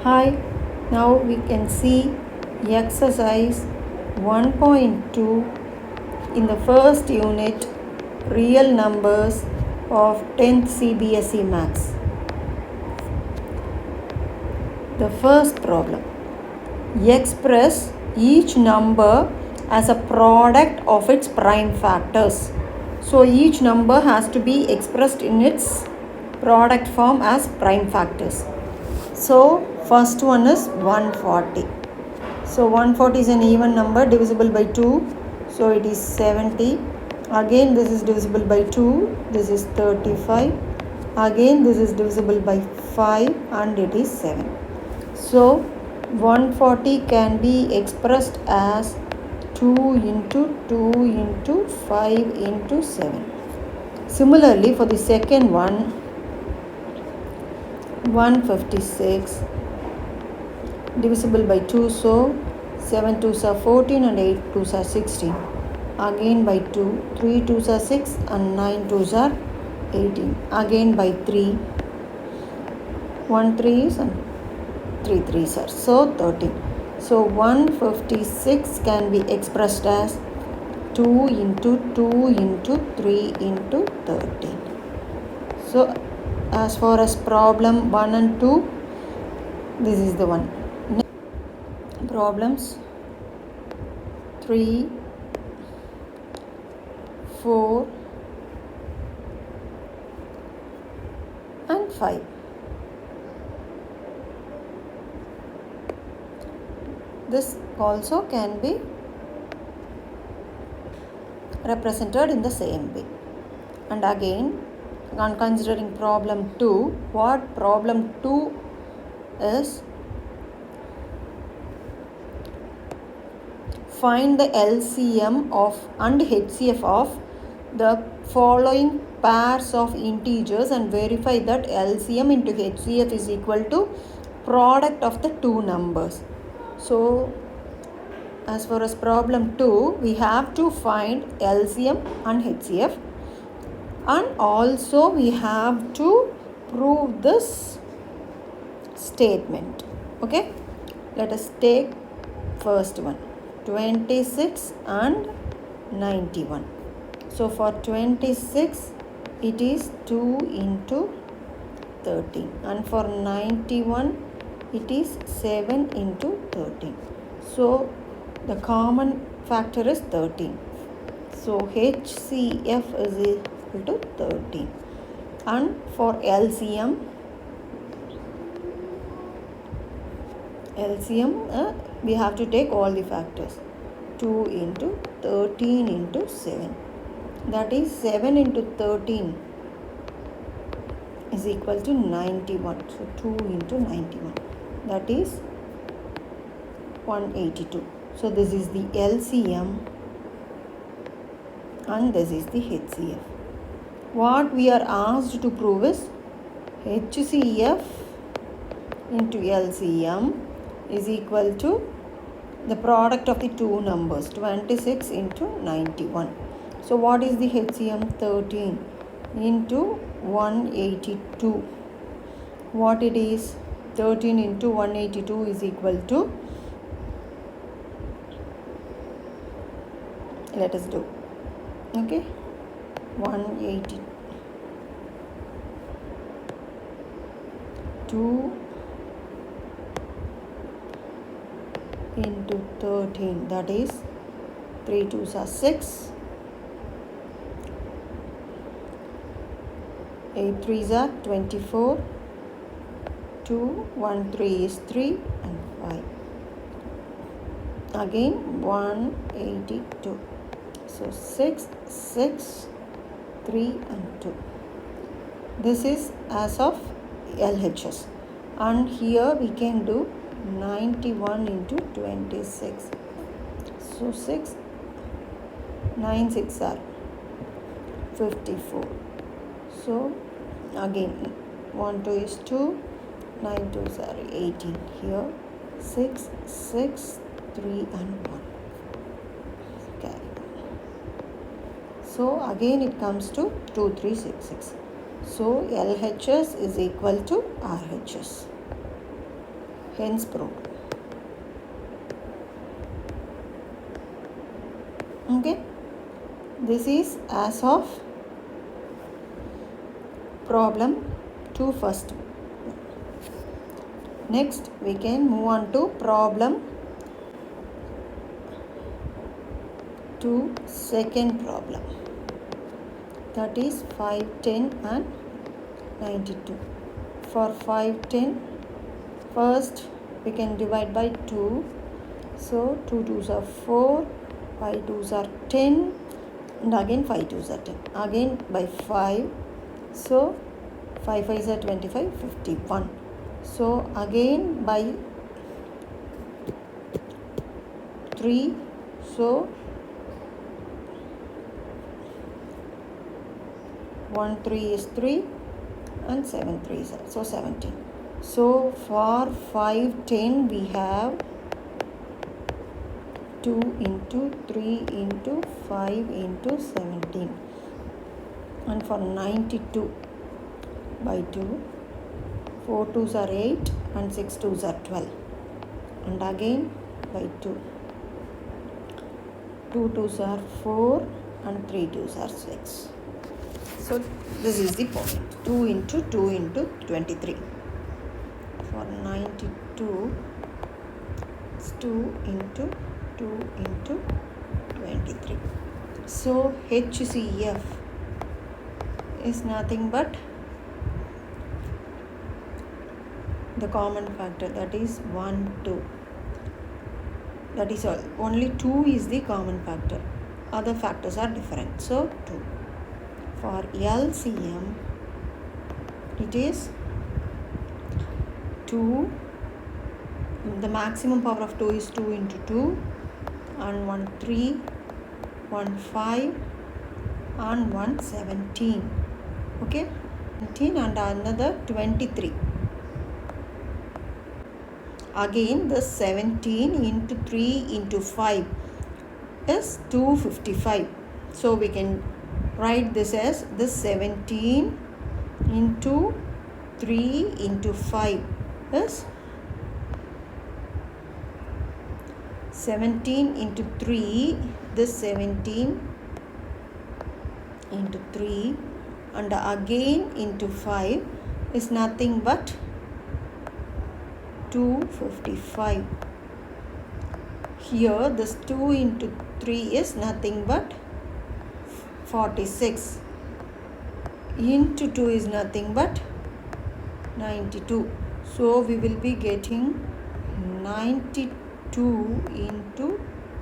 Hi, now we can see exercise 1.2 in the first unit, real numbers of 10th CBSE Maths. The first problem, express each number as a product of its prime factors. So each number has to be expressed in its product form as prime factors. So first one is 140. So 140 is an even number divisible by 2. So it is 70. Again this is divisible by 2. This is 35. Again this is divisible by 5 and it is 7. So 140 can be expressed as 2 into 2 into 5 into 7. Similarly for the second one, 156 divisible by 2, so 7 2s are 14 and 8 2s are 16. Again by 2, 3 2s are 6 and 9 2s are 18. Again by 3, 1 3s and 3 3s are, so 13. So 156 can be expressed as 2 into 2 into 3 into 13. So as far as problem 1 and 2, this is the one. Problems 3, 4 and 5. This also can be represented in the same way. And again, on considering problem 2, what problem 2 is, find the LCM of and HCF of the following pairs of integers and verify that LCM into HCF is equal to product of the two numbers. So as far as problem 2, we have to find LCM and HCF, and also we have to prove this statement. Okay, let us take first one, 26 and 91. So for 26 it is 2 into 13, and for 91 it is 7 into 13. So the common factor is 13. So HCF is equal to 13. And for LCM we have to take all the factors. 2 into 13 into 7. That is 7 into 13 is equal to 91. So 2 into 91. That is 182. So this is the LCM and this is the HCF. What we are asked to prove is HCF into LCM is equal to the product of the two numbers, 26 into 91. So what is the HCM? 13 into 182. What it is? 13 into 182 is equal to, let us do, okay, 182 into 13, that is 3 2s are 6, 8 3s are 24, 2 1 3 is 3 and 5. Again 182. So 6 6 3 and 2. This is as of LHS, and here we can do 91 into 26. So 6 9 6 are 54. So again 1 2 is 2, 9 2s are 18. Here 6 6 3 and 1. Okay. So again it comes to 2366. So LHS is equal to RHS. Hence proved. Okay, this is as of problem 2 first. Next we can move on to problem 2 second problem, that is 5, 10 and 92. For 5, 10, first we can divide by 2. So 2 2s are 4, 5 2s are 10, and again 5 2s are 10. Again by 5. So 5 5s are 25, 51. So again by 3. So 1 3 is 3 and 7 3 is so 17. So for 5 10 we have 2 into 3 into 5 into 17, and for 92 by 2, 4 2s are 8 and 6 2s are 12, and again by 2, 2 2s are 4 and 3 2s are 6. So this is the point. 2 into 2 into 23. For 92, it's 2 into 2 into 23. So HCF is nothing but the common factor, that is 1 2. That is all. Only 2 is the common factor. Other factors are different. So 2. For LCM, it is 2. The maximum power of 2 is 2 into 2, and 1 3, 1 5, and 1 17. Okay, 17 and another 23. Again, the 17 into 3 into 5 is 255. So we can write this as the 17 into 3 into 5 is 17 into 3, this 17 into 3 and again into 5 is nothing but 255. Here this 2 into 3 is nothing but 46. Into 2 is nothing but 92. So we will be getting 92 into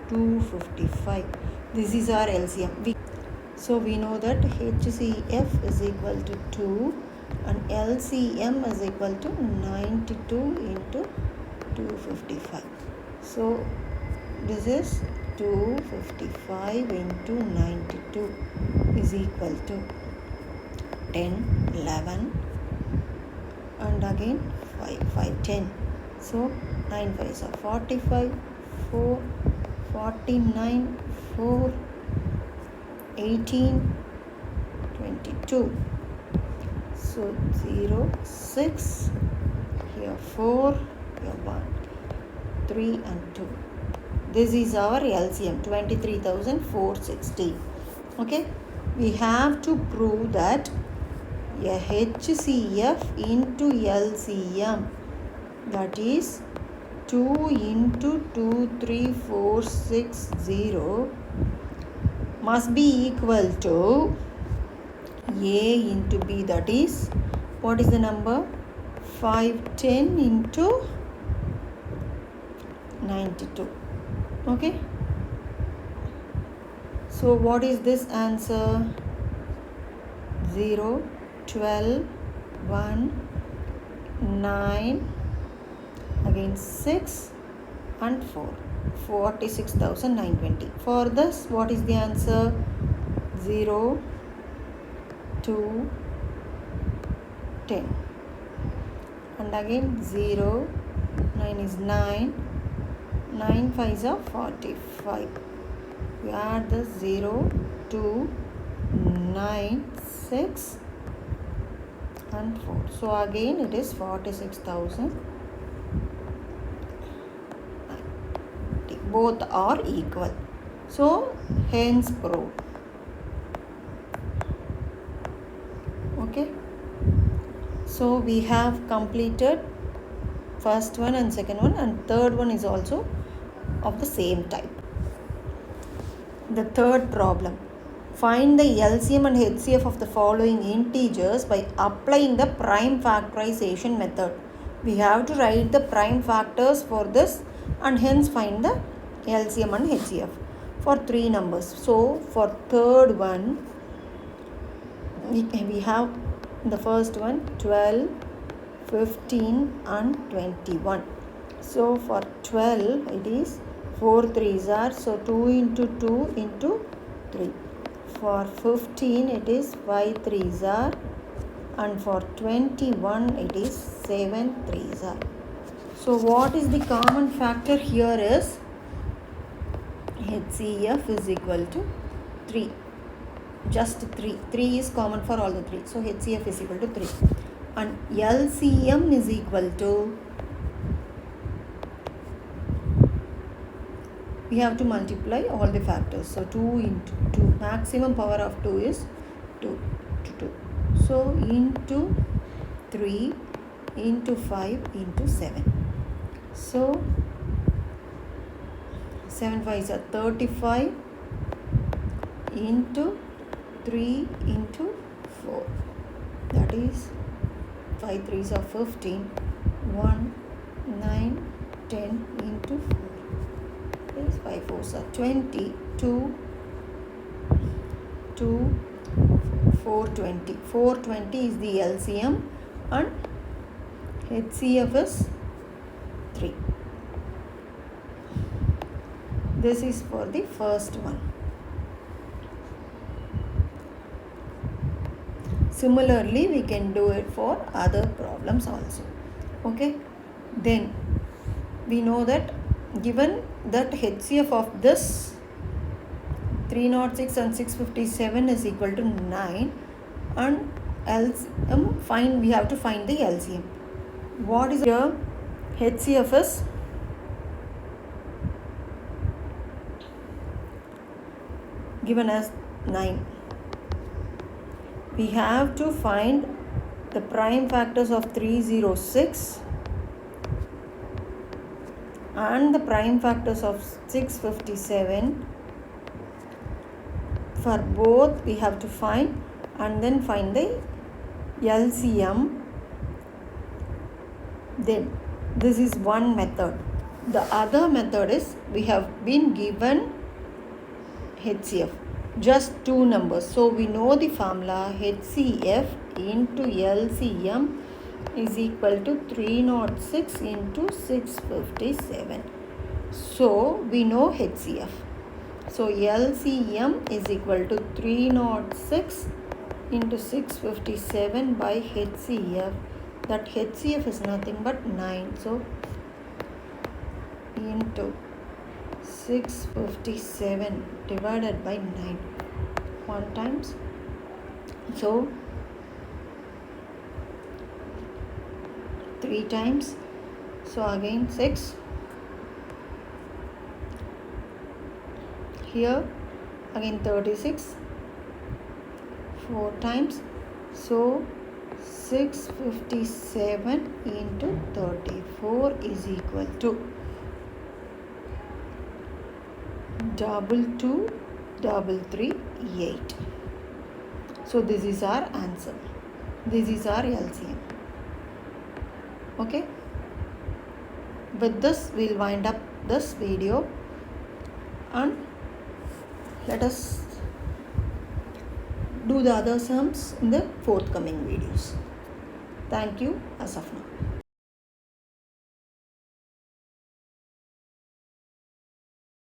255. This is our LCM. So we know that HCF is equal to 2 and LCM is equal to 92 into 255. So this is 255 into 92 is equal to 10, 11 and again 5, 5, 10. So 9 5s are 45, 4, 49, 4, 18, 22. So 0, 6, here 4, here 1, 3 and 2. This is our LCM, 23,460. Okay, we have to prove that a HCF into LCM, that is 2 into 23460 must be equal to A into B, that is, what is the number? 510 into 92. Okay, so what is this answer? 0, 12, 1, 9, again 6 and 4, 46,920. For this, what is the answer? 0, 2, 10 and again 0, 9 is 9, 9 5s are 45. We add the 0, 2, 9, 6 and 4. So again it is 46,000 both are equal. So hence proved. Okay, so we have completed first one and second one, and third one is also of the same type. The third problem. Find the LCM and HCF of the following integers by applying the prime factorization method. We have to write the prime factors for this and hence find the LCM and HCF for 3 numbers. So for third one, we have the first one 12, 15 and 21. So for 12 it is 4 3s are, so 2 into 2 into 3. For 15 it is 5 3s are, and for 21 it is 7 3s are. So what is the common factor here is HCF is equal to 3. Just 3. 3 is common for all the 3. So HCF is equal to 3. And LCM is equal to, we have to multiply all the factors. So 2 into 2. Maximum power of 2 is 2 to 2. So into 3 into 5 into 7. So 7 5s are 35 into 3 into 4. That is 5 3s are 15. 1 9 10 into 4. 5 4s are 20. 2 420. 420 is the LCM and HCF is 3. This is for the first one. Similarly, we can do it for other problems also. Okay. Then we know that given that HCF of this 306 and 657 is equal to 9, and LCM we have to find the LCM. What is here? HCF is given as 9. We have to find the prime factors of 306 and the prime factors of 657. For both we have to find, and then find the LCM. Then this is one method. The other method is, we have been given HCF, just 2 numbers. So we know the formula HCF into LCM is equal to 306 into 657. So we know HCF. So LCM is equal to 306 into 657 by HCF. That HCF is nothing but 9. So into 657 divided by 9. 1 times. So 3 times. So again 6. Here again 36. 4 times. So 657 into 34 is equal to 22338. So this is our answer. This is our LCM. Okay. With this we'll wind up this video, and let us do the other sums in the forthcoming videos. Thank you as of now.